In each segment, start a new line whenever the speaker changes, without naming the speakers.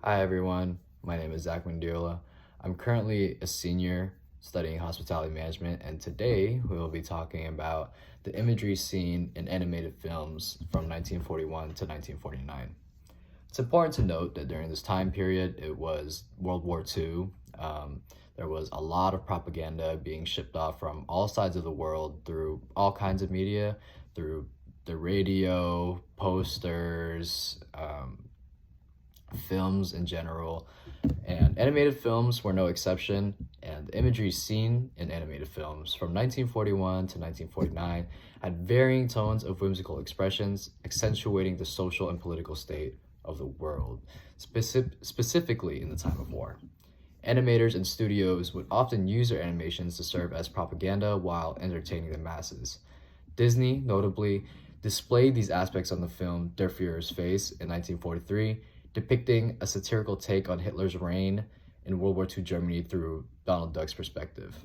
Hi everyone, my name is Zach Mendiola. I'm currently a senior studying hospitality management, and today we will be talking about the imagery seen in animated films from 1941 to 1949. It's important to note that during this time period, it was World War II. There was a lot of propaganda being shipped off from all sides of the world through all kinds of media, through the radio, posters, films in general, and animated films were no exception. And the imagery seen in animated films from 1941 to 1949 had varying tones of whimsical expressions, accentuating the social and political state of the world, specifically in the time of war. Animators and studios would often use their animations to serve as propaganda while entertaining the masses. Disney, notably, displayed these aspects on the film Der Fuhrer's Face in 1943, depicting a satirical take on Hitler's reign in World War II Germany through Donald Duck's perspective.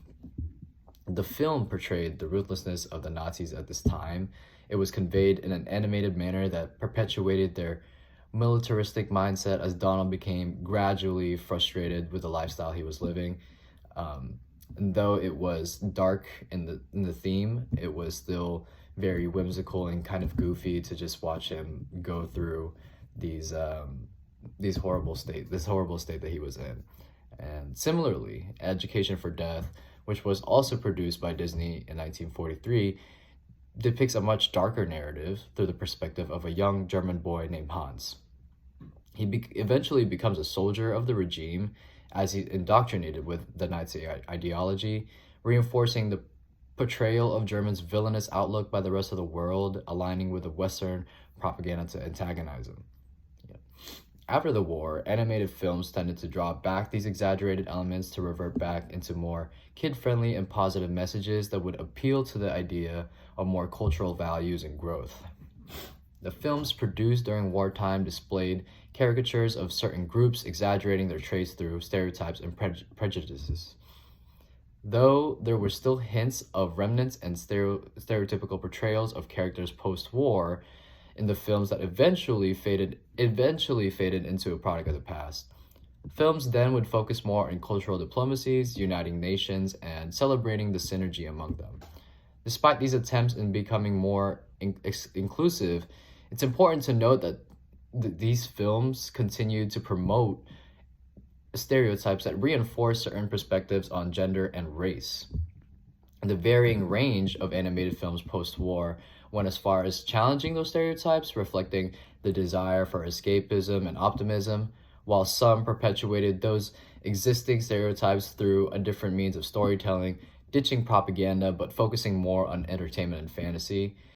The film portrayed the ruthlessness of the Nazis at this time. It was conveyed in an animated manner that perpetuated their militaristic mindset as Donald became gradually frustrated with the lifestyle he was living. And though it was dark in the theme, it was still very whimsical and kind of goofy to just watch him go through these this horrible state that he was in. And similarly, Education for Death, which was also produced by Disney in 1943, depicts a much darker narrative through the perspective of a young German boy named Hans. He eventually becomes a soldier of the regime as he's indoctrinated with the Nazi ideology, reinforcing the portrayal of Germans' villainous outlook by the rest of the world, aligning with the Western propaganda to antagonize him. After the war, animated films tended to draw back these exaggerated elements to revert back into more kid-friendly and positive messages that would appeal to the idea of more cultural values and growth. The films produced during wartime displayed caricatures of certain groups, exaggerating their traits through stereotypes and prejudices. Though there were still hints of remnants and stereotypical portrayals of characters post-war in the films that eventually faded into a product of the past. Films then would focus more on cultural diplomacies, uniting nations, and celebrating the synergy among them. Despite these attempts in becoming more inclusive, it's important to note that these films continued to promote stereotypes that reinforce certain perspectives on gender and race. The varying range of animated films post-war went as far as challenging those stereotypes, reflecting the desire for escapism and optimism, while some perpetuated those existing stereotypes through a different means of storytelling, ditching propaganda but focusing more on entertainment and fantasy.